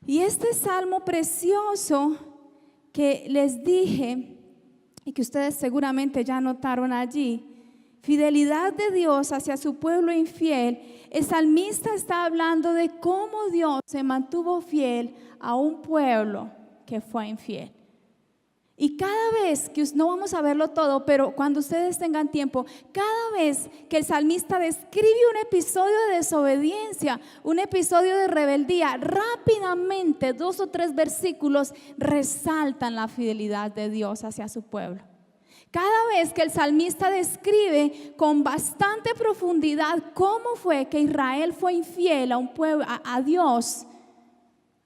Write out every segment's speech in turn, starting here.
Y este salmo precioso que les dije y que ustedes seguramente ya notaron allí, fidelidad de Dios hacia su pueblo infiel, el salmista está hablando de cómo Dios se mantuvo fiel a un pueblo que fue infiel. Y cada vez que, no vamos a verlo todo, pero cuando ustedes tengan tiempo, cada vez que el salmista describe un episodio de desobediencia, un episodio de rebeldía, rápidamente 2 o 3 versículos resaltan la fidelidad de Dios hacia su pueblo. Cada vez que el salmista describe con bastante profundidad cómo fue que Israel fue infiel a un pueblo, a Dios,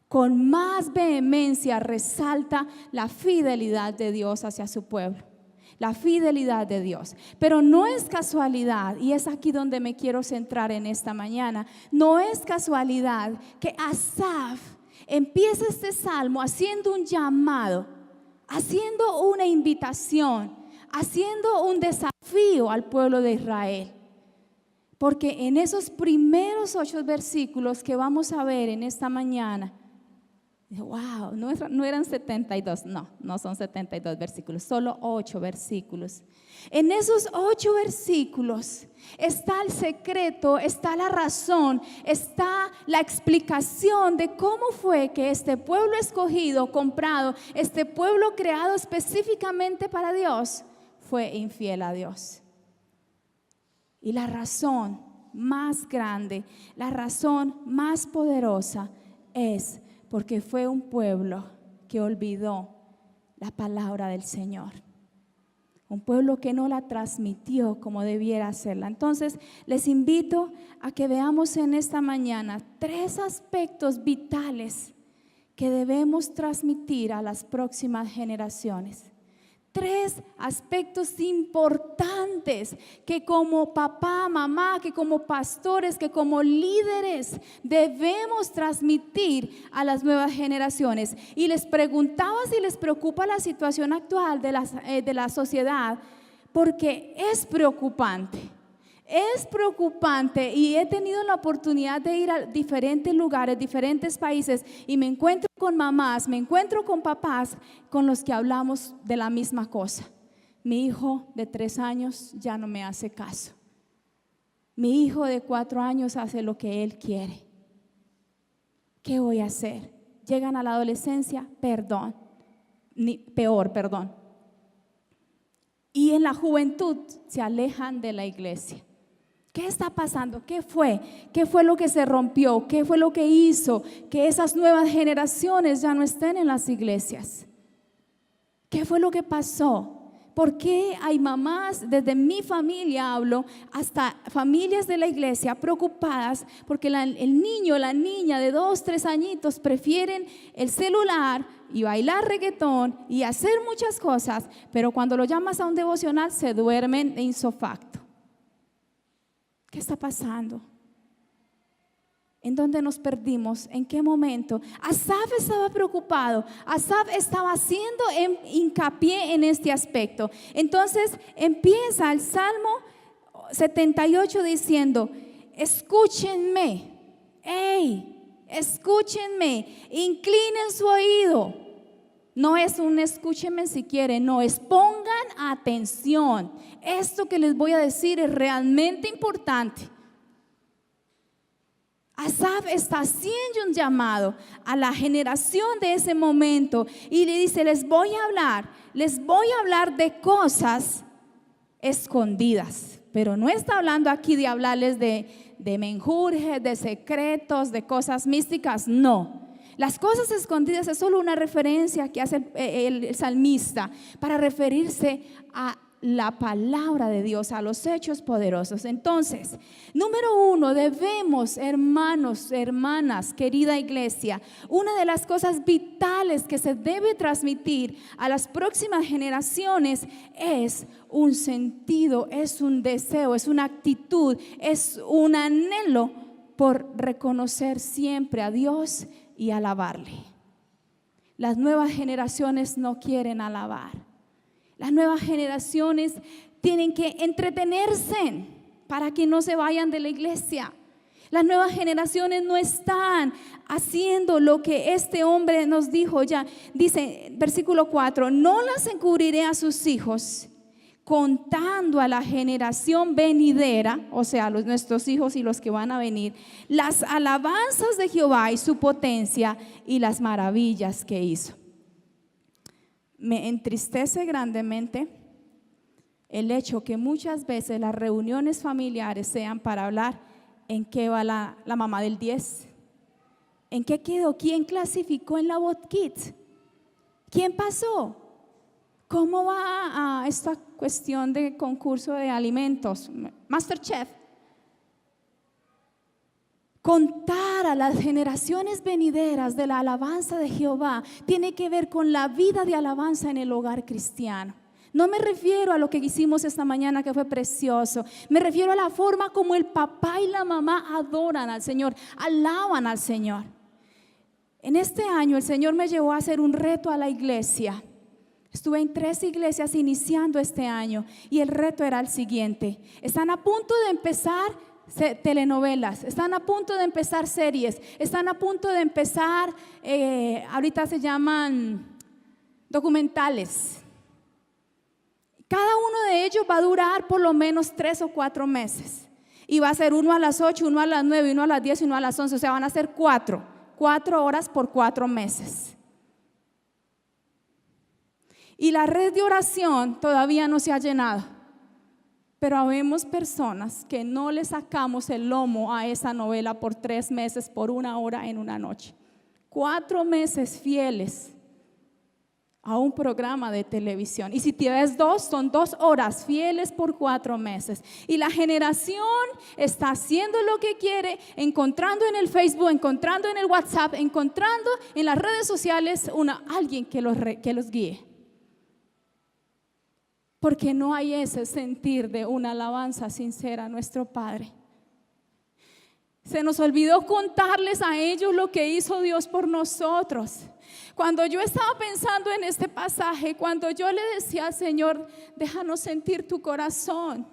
con más vehemencia resalta la fidelidad de Dios hacia su pueblo. La fidelidad de Dios. Pero no es casualidad, y es aquí donde me quiero centrar en esta mañana. No es casualidad que Asaf empieza este salmo haciendo un llamado, haciendo una invitación, haciendo un desafío al pueblo de Israel. Porque en esos primeros 8 versículos que vamos a ver en esta mañana, wow, no eran 72, no son 72 versículos, solo 8 versículos. En esos 8 versículos está el secreto, está la razón, está la explicación de cómo fue que este pueblo escogido, comprado, este pueblo creado específicamente para Dios, fue infiel a Dios. Y la razón más grande, la razón más poderosa es porque fue un pueblo que olvidó la palabra del Señor. Un pueblo que no la transmitió como debiera hacerla. Entonces, les invito a que veamos en esta mañana 3 aspectos vitales que debemos transmitir a las próximas generaciones. 3 aspectos importantes que como papá, mamá, que como pastores, que como líderes debemos transmitir a las nuevas generaciones. Y les preguntaba si les preocupa la situación actual de la sociedad, porque es preocupante. Es preocupante y he tenido la oportunidad de ir a diferentes lugares, diferentes países y me encuentro con mamás, me encuentro con papás con los que hablamos de la misma cosa. Mi hijo de 3 años ya no me hace caso. Mi hijo de 4 años hace lo que él quiere. ¿Qué voy a hacer? Llegan a la adolescencia, peor. Y en la juventud se alejan de la iglesia. ¿Qué está pasando? ¿Qué fue? ¿Qué fue lo que se rompió? ¿Qué fue lo que hizo que esas nuevas generaciones ya no estén en las iglesias? ¿Qué fue lo que pasó? ¿Por qué hay mamás, desde mi familia hablo, hasta familias de la iglesia preocupadas porque el niño, la niña de 2, 3 añitos prefieren el celular y bailar reggaetón y hacer muchas cosas, pero cuando lo llamas a un devocional se duermen de insofacto? ¿Qué está pasando? ¿En dónde nos perdimos? ¿En qué momento? Asaf estaba preocupado. Asaf estaba haciendo hincapié en este aspecto. Entonces empieza el Salmo 78 diciendo: escúchenme, escúchenme, inclinen su oído. No es un escúchenme si quieren, no, es pongan atención. Esto que les voy a decir es realmente importante. Asaf está haciendo un llamado a la generación de ese momento y le dice: les voy a hablar de cosas escondidas. Pero no está hablando aquí de hablarles de menjurjes, de secretos, de cosas místicas, no. Las cosas escondidas es solo una referencia que hace el salmista para referirse a la palabra de Dios, a los hechos poderosos. Entonces, número 1, debemos, hermanos, hermanas, querida iglesia, una de las cosas vitales que se debe transmitir a las próximas generaciones es un sentido, es un deseo, es una actitud, es un anhelo por reconocer siempre a Dios y alabarle. Las nuevas generaciones no quieren alabar. Las nuevas generaciones tienen que entretenerse para que no se vayan de la iglesia. Las nuevas generaciones no están haciendo lo que este hombre nos dijo ya. Dice, versículo 4, no las encubriré a sus hijos, contando a la generación venidera, o sea, nuestros hijos y los que van a venir, las alabanzas de Jehová y su potencia y las maravillas que hizo. Me entristece grandemente el hecho que muchas veces las reuniones familiares sean para hablar en qué va la mamá del 10, en qué quedó, quién clasificó en la BOTKIT, quién pasó. ¿Cómo va a esta cuestión de concurso de alimentos? Masterchef. Contar a las generaciones venideras de la alabanza de Jehová tiene que ver con la vida de alabanza en el hogar cristiano. No me refiero a lo que hicimos esta mañana, que fue precioso. Me refiero a la forma como el papá y la mamá adoran al Señor, alaban al Señor. En este año el Señor me llevó a hacer un reto a la iglesia. Estuve en 3 iglesias iniciando este año y el reto era el siguiente: están a punto de empezar telenovelas, están a punto de empezar series, están a punto de empezar, ahorita se llaman documentales. Cada uno de ellos va a durar por lo menos 3 o 4 meses y va a ser uno a las 8, uno a las 9, uno a las 10 y uno a las 11, o sea, van a ser 4 horas por 4 meses. Y la red de oración todavía no se ha llenado, pero habemos personas que no le sacamos el lomo a esa novela por 3 meses, por 1 hora en una noche. 4 meses fieles a un programa de televisión. Y si tienes 2, son 2 horas fieles por 4 meses. Y la generación está haciendo lo que quiere, encontrando en el Facebook, encontrando en el WhatsApp, encontrando en las redes sociales alguien que los guíe. Porque no hay ese sentir de una alabanza sincera a nuestro Padre. Se nos olvidó contarles a ellos lo que hizo Dios por nosotros. Cuando yo estaba pensando en este pasaje, cuando yo le decía al Señor, déjanos sentir tu corazón,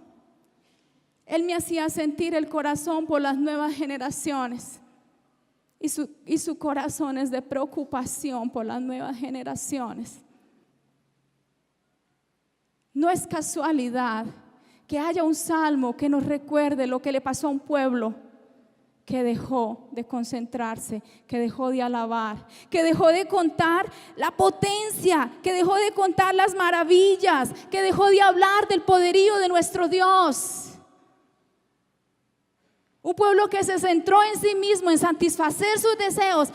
Él me hacía sentir el corazón por las nuevas generaciones. Y su corazón es de preocupación por las nuevas generaciones. No es casualidad que haya un salmo que nos recuerde lo que le pasó a un pueblo que dejó de concentrarse, que dejó de alabar, que dejó de contar la potencia, que dejó de contar las maravillas, que dejó de hablar del poderío de nuestro Dios. Un pueblo que se centró en sí mismo, en satisfacer sus deseos.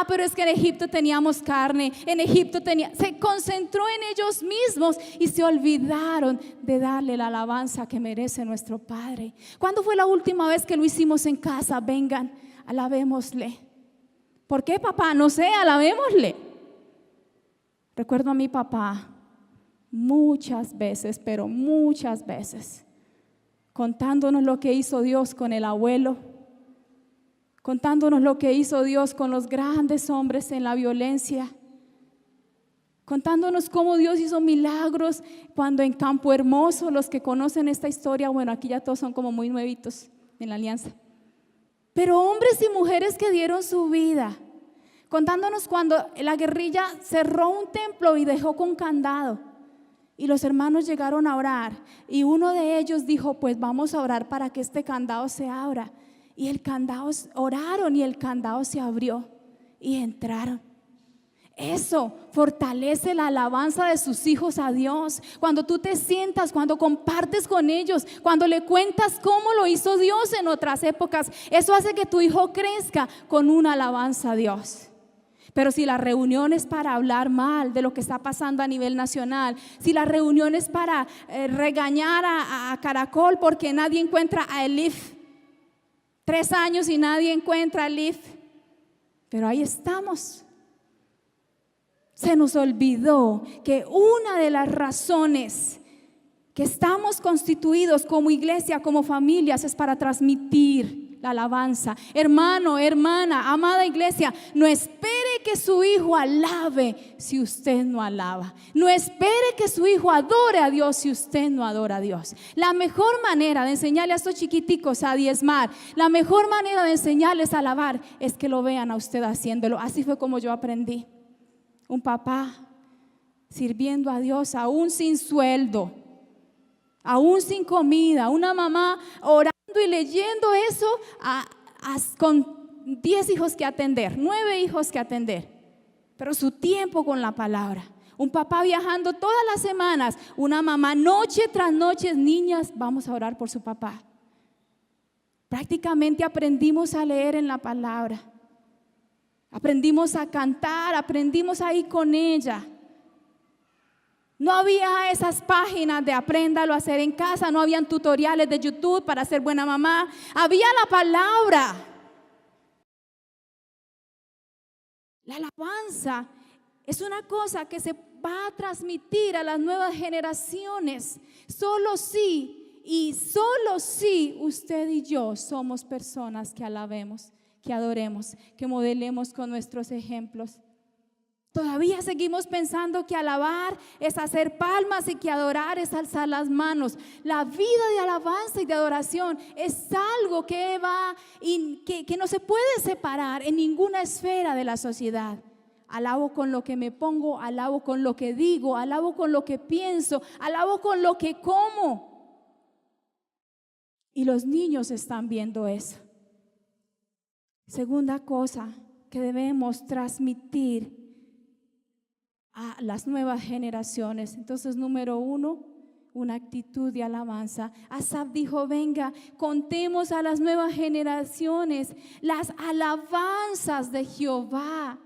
Pero es que en Egipto teníamos carne, en Egipto se concentró en ellos mismos y se olvidaron de darle la alabanza que merece nuestro Padre. ¿Cuándo fue la última vez que lo hicimos en casa? Vengan, alabémosle. ¿Por qué, papá? No sé, alabémosle. Recuerdo a mi papá muchas veces, pero muchas veces, contándonos lo que hizo Dios con el abuelo, contándonos lo que hizo Dios con los grandes hombres en la violencia, contándonos cómo Dios hizo milagros cuando en Campo Hermoso, los que conocen esta historia, bueno, aquí ya todos son como muy nuevitos en la alianza, pero hombres y mujeres que dieron su vida, contándonos cuando la guerrilla cerró un templo y dejó con candado. Y los hermanos llegaron a orar y uno de ellos dijo, pues vamos a orar para que este candado se abra. Y oraron y el candado se abrió y entraron. Eso fortalece la alabanza de sus hijos a Dios. Cuando tú te sientas, cuando compartes con ellos, cuando le cuentas cómo lo hizo Dios en otras épocas, eso hace que tu hijo crezca con una alabanza a Dios. Pero si la reunión es para hablar mal de lo que está pasando a nivel nacional, si la reunión es para regañar a Caracol porque nadie encuentra a Elif, 3 años y nadie encuentra a Elif, pero ahí estamos. Se nos olvidó que una de las razones que estamos constituidos como iglesia, como familias, es para transmitir la alabanza. Hermano, hermana, amada iglesia, no espere que su hijo alabe si usted no alaba. No espere que su hijo adore a Dios si usted no adora a Dios. La mejor manera de enseñarle a estos chiquiticos a diezmar, la mejor manera de enseñarles a alabar es que lo vean a usted haciéndolo. Así fue como yo aprendí. Un papá sirviendo a Dios aún sin sueldo, aún sin comida, una mamá orando y leyendo eso con 10 hijos que atender, 9 hijos que atender, pero su tiempo con la palabra. Un papá viajando todas las semanas, una mamá noche tras noche, niñas, vamos a orar por su papá. Prácticamente aprendimos a leer en la palabra, aprendimos a cantar, aprendimos a ir con ella. No había esas páginas de apréndalo a hacer en casa, no habían tutoriales de YouTube para ser buena mamá, había la palabra. La alabanza es una cosa que se va a transmitir a las nuevas generaciones, solo si y solo si usted y yo somos personas que alabemos, que adoremos, que modelemos con nuestros ejemplos. Todavía seguimos pensando que alabar es hacer palmas y que adorar es alzar las manos. La vida de alabanza y de adoración es algo que no se puede separar en ninguna esfera de la sociedad. Alabo con lo que me pongo, alabo con lo que digo, alabo con lo que pienso, alabo con lo que como. Y los niños están viendo eso. Segunda cosa que debemos transmitir a las nuevas generaciones. Entonces, número 1, una actitud de alabanza. Asaf dijo: venga, contemos a las nuevas generaciones las alabanzas de Jehová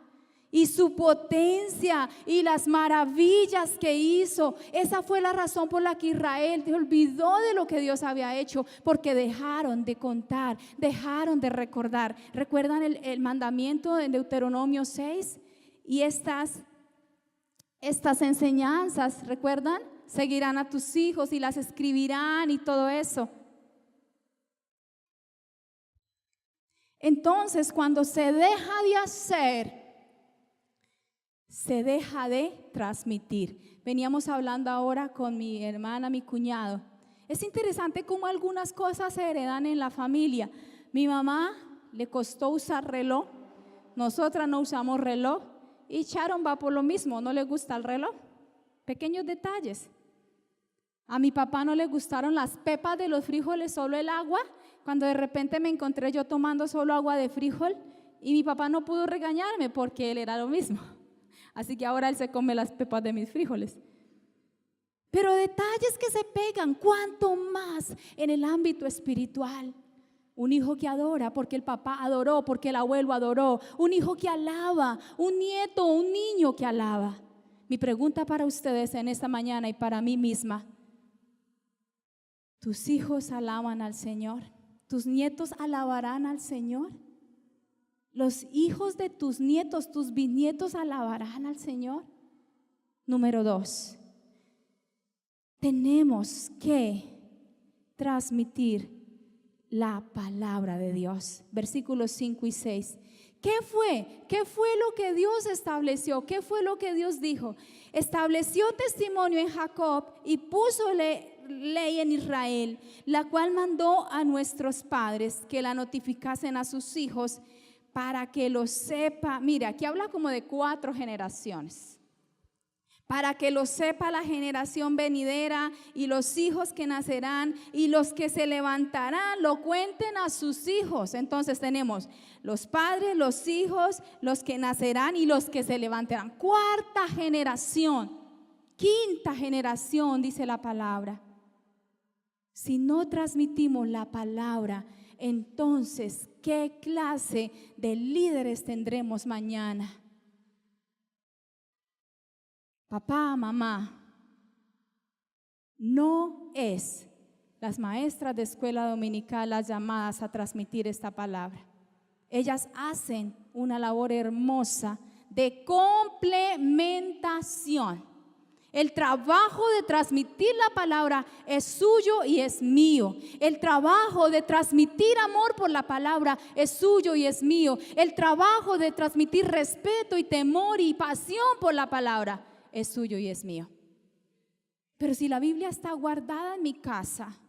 y su potencia y las maravillas que hizo. Esa fue la razón por la que Israel se olvidó de lo que Dios había hecho, porque dejaron de contar, dejaron de recordar. ¿Recuerdan el mandamiento en Deuteronomio 6? Y estas enseñanzas, ¿recuerdan? Seguirán a tus hijos y las escribirán y todo eso. Entonces, cuando se deja de hacer, se deja de transmitir. Veníamos hablando ahora con mi hermana, mi cuñado. Es interesante cómo algunas cosas se heredan en la familia. Mi mamá le costó usar reloj, nosotras no usamos reloj. Y Sharon va por lo mismo, no le gusta el reloj. Pequeños detalles. A mi papá no le gustaron las pepas de los frijoles, solo el agua. Cuando de repente me encontré yo tomando solo agua de frijol, y mi papá no pudo regañarme porque él era lo mismo. Así que ahora él se come las pepas de mis frijoles. Pero detalles que se pegan, cuánto más en el ámbito espiritual. Un hijo que adora porque el papá adoró, porque el abuelo adoró. Un hijo que alaba, un nieto, un niño que alaba. Mi pregunta para ustedes en esta mañana y para mí misma: ¿tus hijos alaban al Señor? ¿Tus nietos alabarán al Señor? ¿Los hijos de tus nietos, tus bisnietos alabarán al Señor? Número 2, tenemos que transmitir la palabra de Dios. Versículos 5 y 6. ¿Qué fue? ¿Qué fue lo que Dios estableció? ¿Qué fue lo que Dios dijo? Estableció testimonio en Jacob y puso ley en Israel, la cual mandó a nuestros padres que la notificasen a sus hijos para que lo sepa. Mira, aquí habla como de 4 generaciones. Para que lo sepa la generación venidera y los hijos que nacerán y los que se levantarán, lo cuenten a sus hijos. Entonces tenemos los padres, los hijos, los que nacerán y los que se levantarán. 4ª generación, 5ª generación, dice la palabra. Si no transmitimos la palabra, entonces, ¿qué clase de líderes tendremos mañana? Papá, mamá, no es las maestras de escuela dominical las llamadas a transmitir esta palabra. Ellas hacen una labor hermosa de complementación. El trabajo de transmitir la palabra es suyo y es mío. El trabajo de transmitir amor por la palabra es suyo y es mío. El trabajo de transmitir respeto y temor y pasión por la palabra es suyo y es mío. Pero si la Biblia está guardada en mi casa,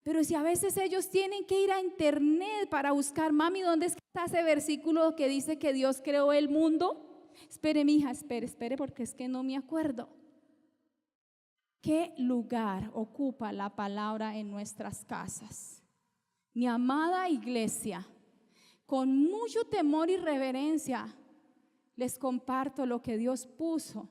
pero si a veces ellos tienen que ir a internet para buscar, mami, ¿dónde está ese versículo que dice que Dios creó el mundo? Espere, mi hija, espere, porque es que no me acuerdo. ¿Qué lugar ocupa la palabra en nuestras casas? Mi amada iglesia, con mucho temor y reverencia, les comparto lo que Dios puso.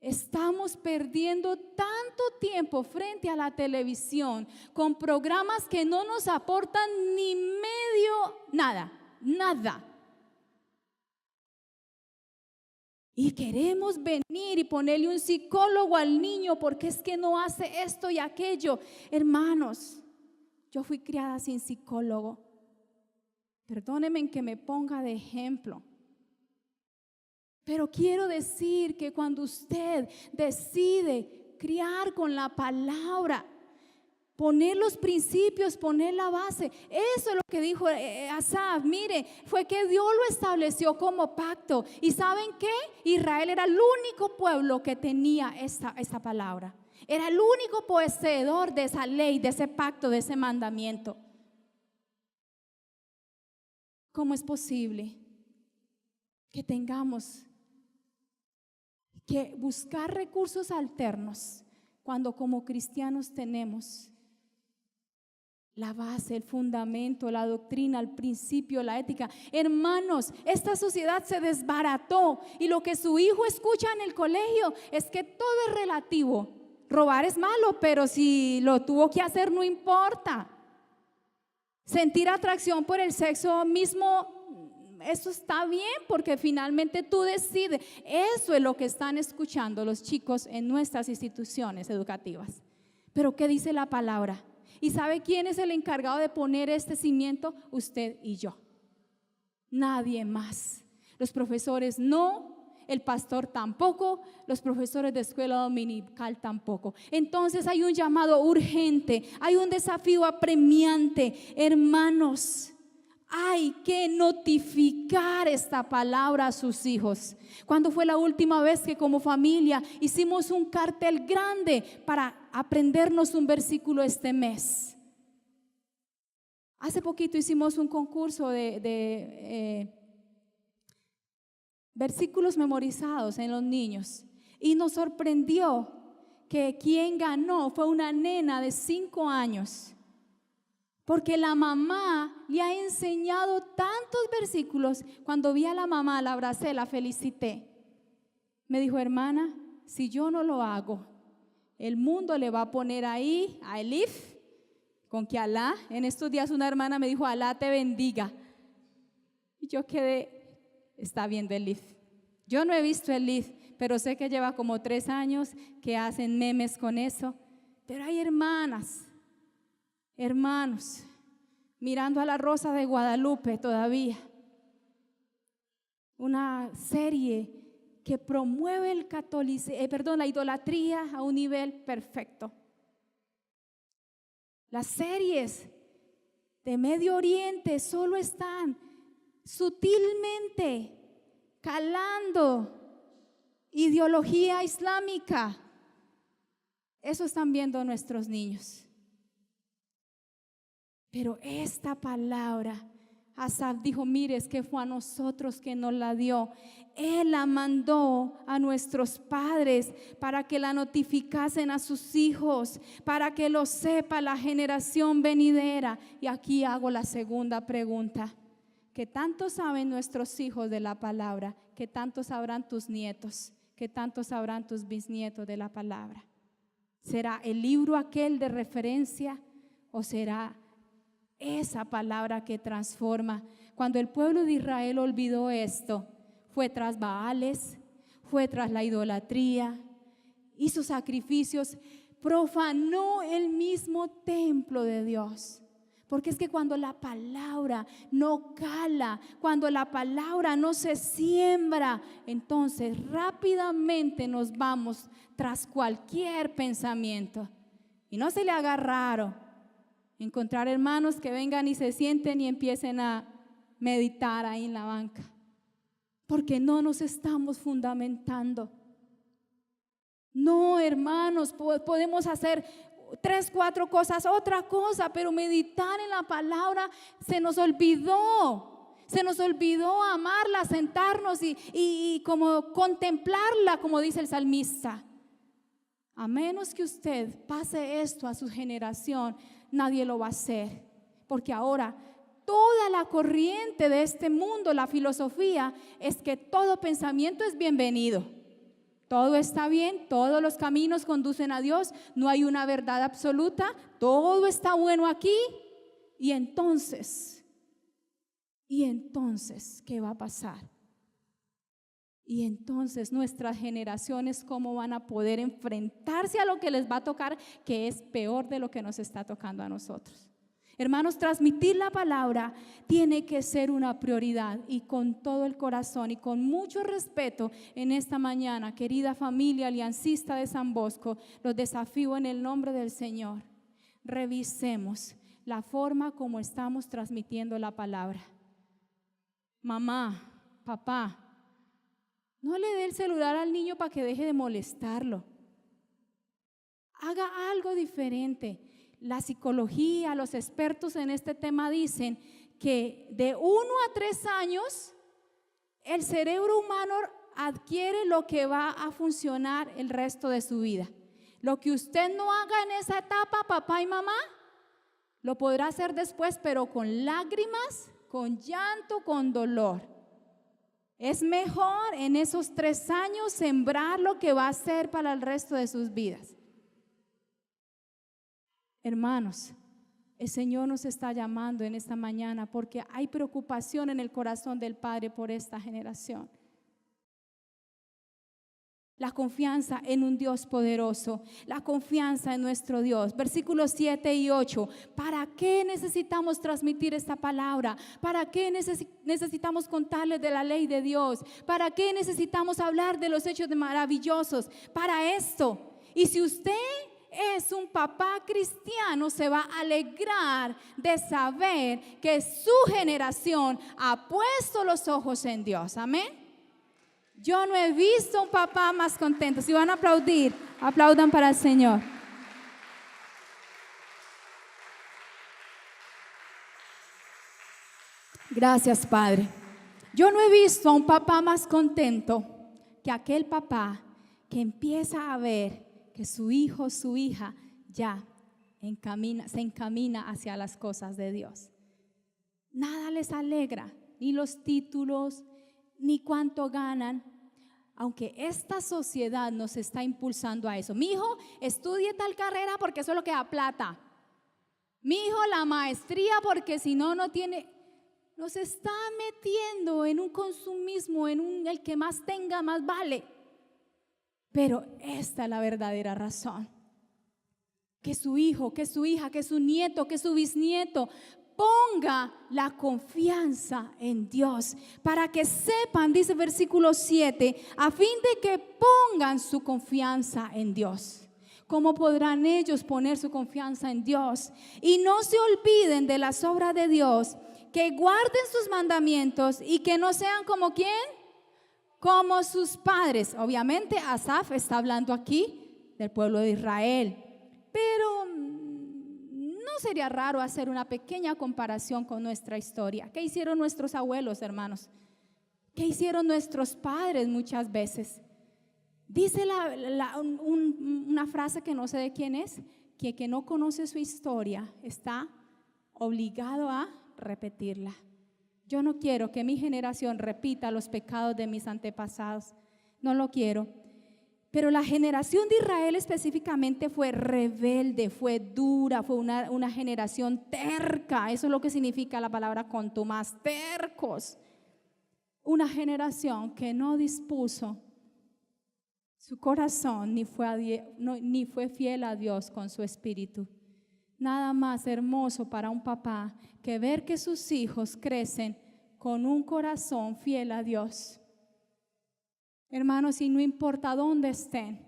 Estamos perdiendo tanto tiempo frente a la televisión con programas que no nos aportan ni medio, nada. Y queremos venir y ponerle un psicólogo al niño porque es que no hace esto y aquello. Hermanos, yo fui criada sin psicólogo. Perdónenme en que me ponga de ejemplo. Pero quiero decir que cuando usted decide criar con la palabra, poner los principios, poner la base, eso es lo que dijo Asaf. Mire, fue que Dios lo estableció como pacto. ¿Y saben qué? Israel era el único pueblo que tenía esta palabra. Era el único poseedor de esa ley, de ese pacto, de ese mandamiento. ¿Cómo es posible que tengamos que buscar recursos alternos cuando como cristianos tenemos la base, el fundamento, la doctrina, el principio, la ética? Hermanos, esta sociedad se desbarató y lo que su hijo escucha en el colegio es que todo es relativo. Robar es malo, pero si lo tuvo que hacer no importa. Sentir atracción por el sexo mismo, eso está bien porque finalmente tú decides. Eso es lo que están escuchando los chicos en nuestras instituciones educativas. Pero ¿qué dice la palabra? ¿Y sabe quién es el encargado de poner este cimiento? Usted y yo. Nadie más. Los profesores no, el pastor tampoco, los profesores de escuela dominical tampoco. Entonces hay un llamado urgente, hay un desafío apremiante. Hermanos, hay que notificar esta palabra a sus hijos. ¿Cuándo fue la última vez que como familia hicimos un cartel grande para aprendernos un versículo este mes? Hace poquito hicimos un concurso de versículos memorizados en los niños y nos sorprendió que quien ganó fue una nena de 5 años. Porque la mamá le ha enseñado tantos versículos. Cuando vi a la mamá, la abracé, la felicité. Me dijo, hermana, si yo no lo hago, el mundo le va a poner ahí a Elif, con que Alá, en estos días una hermana me dijo, Alá te bendiga. Y yo quedé, está bien de Elif. Yo no he visto Elif, pero sé que lleva como 3 años que hacen memes con eso. Pero hay hermanos, mirando a la Rosa de Guadalupe todavía, una serie que promueve el la idolatría a un nivel perfecto. Las series de Medio Oriente solo están sutilmente calando ideología islámica. Eso están viendo nuestros niños. Pero esta palabra, Asaf dijo, mire, es que fue a nosotros que nos la dio. Él la mandó a nuestros padres para que la notificasen a sus hijos, para que lo sepa la generación venidera. Y aquí hago la segunda pregunta. ¿Qué tanto saben nuestros hijos de la palabra? ¿Qué tanto sabrán tus nietos? ¿Qué tanto sabrán tus bisnietos de la palabra? ¿Será el libro aquel de referencia o será esa palabra que transforma? Cuando el pueblo de Israel olvidó esto, fue tras Baales, fue tras la idolatría, hizo sacrificios, profanó el mismo templo de Dios, Porque es que cuando la palabra no cala, cuando la palabra no se siembra, entonces rápidamente nos vamos tras cualquier pensamiento. Y no se le haga raro encontrar hermanos que vengan y se sienten y empiecen a meditar ahí en la banca, porque no nos estamos fundamentando. No, hermanos, podemos hacer 3, 4 cosas, otra cosa, pero meditar en la palabra se nos olvidó. Se nos olvidó amarla, sentarnos y como contemplarla, como dice el salmista. A menos que usted pase esto a su generación, nadie lo va a hacer. Porque ahora toda la corriente de este mundo, la filosofía, es que todo pensamiento es bienvenido. Todo está bien, todos los caminos conducen a Dios, no hay una verdad absoluta, todo está bueno aquí. Y entonces, ¿qué va a pasar? Y entonces nuestras generaciones, ¿cómo van a poder enfrentarse a lo que les va a tocar, que es peor de lo que nos está tocando a nosotros? Hermanos, transmitir la palabra tiene que ser una prioridad, y con todo el corazón y con mucho respeto en esta mañana, querida familia aliancista de San Bosco, los desafío en el nombre del Señor. Revisemos la forma como estamos transmitiendo la palabra. Mamá, papá, no le dé el celular al niño para que deje de molestarlo. Haga algo diferente. La psicología, los expertos en este tema dicen que de 1 a 3 años el cerebro humano adquiere lo que va a funcionar el resto de su vida. Lo que usted no haga en esa etapa, papá y mamá, lo podrá hacer después, pero con lágrimas, con llanto, con dolor. Es mejor en esos 3 años sembrar lo que va a ser para el resto de sus vidas. Hermanos, el Señor nos está llamando en esta mañana porque hay preocupación en el corazón del Padre por esta generación. La confianza en un Dios poderoso, la confianza en nuestro Dios. Versículos 7 y 8. ¿Para qué necesitamos transmitir esta palabra? ¿Para qué necesitamos contarles de la ley de Dios? ¿Para qué necesitamos hablar de los hechos maravillosos? Para esto. Y si usted es un papá cristiano, se va a alegrar de saber que su generación ha puesto los ojos en Dios. Amén. Yo no he visto un papá más contento. Si van a aplaudir, aplaudan para el Señor. Gracias, Padre. Yo no he visto a un papá más contento que aquel papá que empieza a ver que su hijo, su hija ya se encamina hacia las cosas de Dios. Nada les alegra, ni los títulos, ni cuánto ganan, aunque esta sociedad nos está impulsando a eso. Mi hijo, estudie tal carrera porque eso es lo que da plata. Mi hijo, la maestría porque si no, no tiene. Nos está metiendo en un consumismo, el que más tenga, más vale. Pero esta es la verdadera razón. Que su hijo, que su hija, que su nieto, que su bisnieto ponga la confianza en Dios, para que sepan, dice versículo 7, a fin de que pongan su confianza en Dios. ¿Cómo podrán ellos poner su confianza en Dios? Y no se olviden de las obras de Dios, que guarden sus mandamientos y que no sean como ¿quién? Como sus padres. Obviamente Asaf está hablando aquí del pueblo de Israel, pero no sería raro hacer una pequeña comparación con nuestra historia. ¿Qué hicieron nuestros abuelos, hermanos? ¿Qué hicieron nuestros padres muchas veces? Dice una frase que no sé de quién es, que no conoce su historia está obligado a repetirla. Yo no quiero que mi generación repita los pecados de mis antepasados, no lo quiero. Pero la generación de Israel específicamente fue rebelde, fue dura, fue una generación terca. Eso es lo que significa la palabra contumaz, tercos. Una generación que no dispuso su corazón ni fue fiel a Dios con su espíritu. Nada más hermoso para un papá que ver que sus hijos crecen con un corazón fiel a Dios. Hermanos, y no importa dónde estén,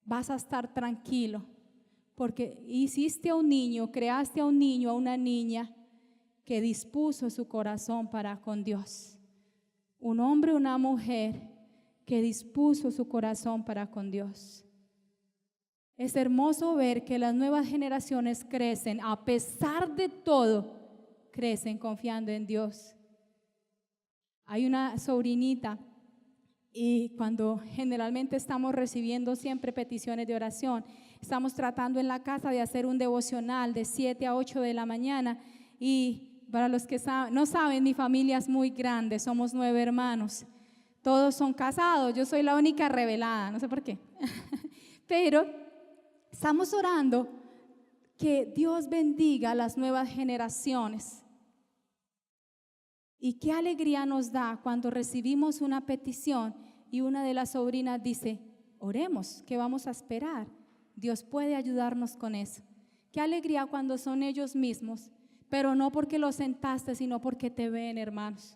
vas a estar tranquilo, porque hiciste a un niño, creaste a un niño, a una niña que dispuso su corazón para con Dios. Un hombre, una mujer que dispuso su corazón para con Dios. Es hermoso ver que las nuevas generaciones crecen, a pesar de todo, crecen confiando en Dios. Hay una sobrinita, y cuando generalmente estamos recibiendo siempre peticiones de oración, estamos tratando en la casa de hacer un devocional de 7 a 8 de la mañana, y para los que no saben, mi familia es muy grande, somos 9 hermanos, todos son casados, yo soy la única revelada, no sé por qué, pero estamos orando que Dios bendiga a las nuevas generaciones. Y qué alegría nos da cuando recibimos una petición y una de las sobrinas dice, oremos, ¿qué vamos a esperar? Dios puede ayudarnos con eso. Qué alegría cuando son ellos mismos, pero no porque los sentaste, sino porque te ven, hermanos.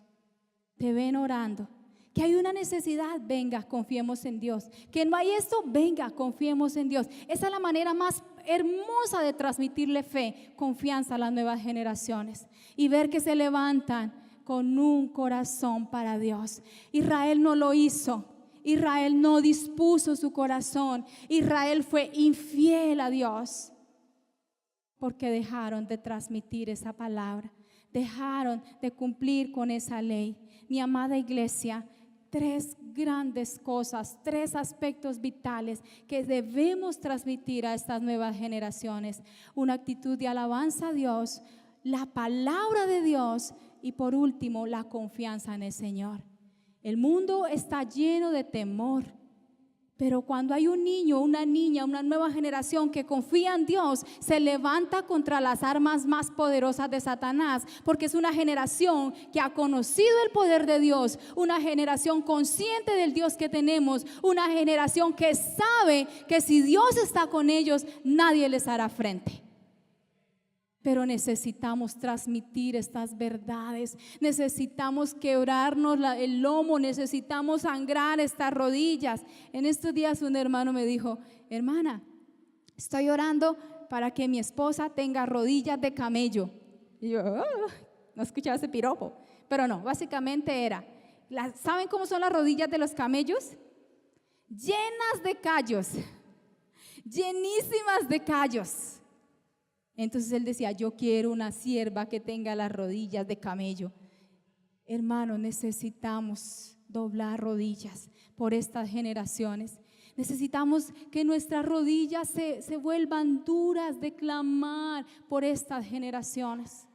Te ven orando. Que hay una necesidad, venga, confiemos en Dios. Que no hay esto, venga, confiemos en Dios. Esa es la manera más hermosa de transmitirle fe, confianza a las nuevas generaciones y ver que se levantan con un corazón para Dios. Israel no lo hizo. Israel no dispuso su corazón. Israel fue infiel a Dios porque dejaron de transmitir esa palabra, dejaron de cumplir con esa ley. Mi amada iglesia, 3 grandes cosas, 3 aspectos vitales que debemos transmitir a estas nuevas generaciones: una actitud de alabanza a Dios, la palabra de Dios y por último la confianza en el Señor. El mundo está lleno de temor, pero cuando hay un niño, una niña, una nueva generación que confía en Dios, se levanta contra las armas más poderosas de Satanás, porque es una generación que ha conocido el poder de Dios, una generación consciente del Dios que tenemos, una generación que sabe que si Dios está con ellos, nadie les hará frente. Pero necesitamos transmitir estas verdades, necesitamos quebrarnos el lomo, necesitamos sangrar estas rodillas. En estos días un hermano me dijo, hermana, estoy orando para que mi esposa tenga rodillas de camello. Y yo, no escuchaba ese piropo, pero no, básicamente era, ¿saben cómo son las rodillas de los camellos? Llenas de callos, llenísimas de callos. Entonces él decía, yo quiero una sierva que tenga las rodillas de camello. Hermano, necesitamos doblar rodillas por estas generaciones. Necesitamos que nuestras rodillas se vuelvan duras de clamar por estas generaciones.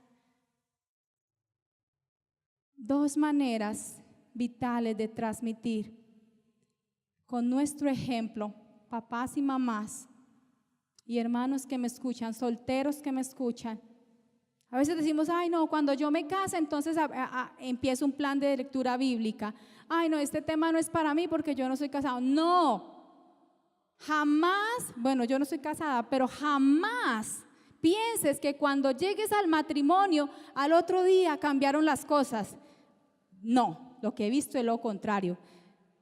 2 maneras vitales de transmitir con nuestro ejemplo, papás y mamás, y hermanos que me escuchan, solteros que me escuchan. A veces decimos, ay no, cuando yo me case entonces empiezo un plan de lectura bíblica. Ay no, este tema no es para mí porque yo no soy casado. No, jamás, bueno, yo no soy casada, pero jamás pienses que cuando llegues al matrimonio al otro día cambiaron las cosas. No, lo que he visto es lo contrario.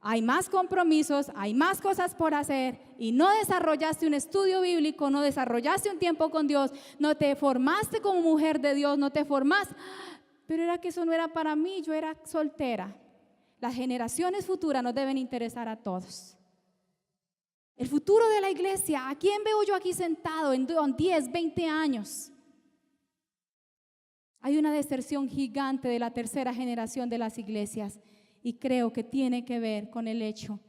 Hay más compromisos, hay más cosas por hacer y no desarrollaste un estudio bíblico, no desarrollaste un tiempo con Dios, no te formaste como mujer de Dios, no te formaste. Pero era que eso no era para mí, yo era soltera. Las generaciones futuras nos deben interesar a todos. El futuro de la iglesia, ¿a quién veo yo aquí sentado en 10, 20 años? Hay una deserción gigante de la tercera generación de las iglesias. Y creo que tiene que ver con el hecho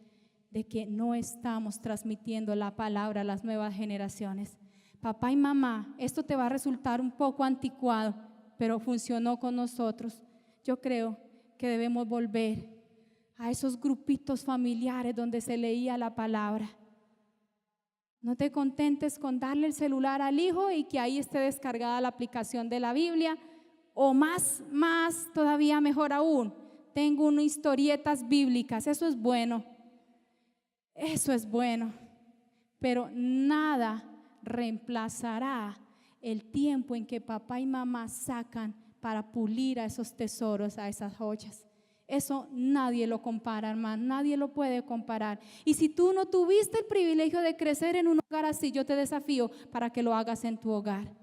de que no estamos transmitiendo la palabra a las nuevas generaciones. Papá y mamá, esto te va a resultar un poco anticuado, pero funcionó con nosotros. Yo creo que debemos volver a esos grupitos familiares donde se leía la palabra. No te contentes con darle el celular al hijo y que ahí esté descargada la aplicación de la Biblia, o más todavía mejor aún, tengo unas historietas bíblicas. Eso es bueno, pero nada reemplazará el tiempo en que papá y mamá sacan para pulir a esos tesoros, a esas joyas. Eso nadie lo compara, hermano, nadie lo puede comparar. Y si tú no tuviste el privilegio de crecer en un hogar así, yo te desafío para que lo hagas en tu hogar.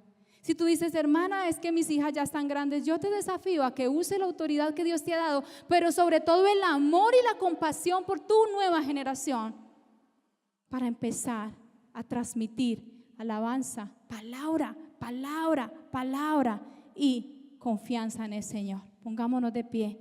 Si tú dices, hermana, es que mis hijas ya están grandes, yo te desafío a que use la autoridad que Dios te ha dado, pero sobre todo el amor y la compasión por tu nueva generación, para empezar a transmitir alabanza, palabra, palabra, palabra y confianza en el Señor. Pongámonos de pie.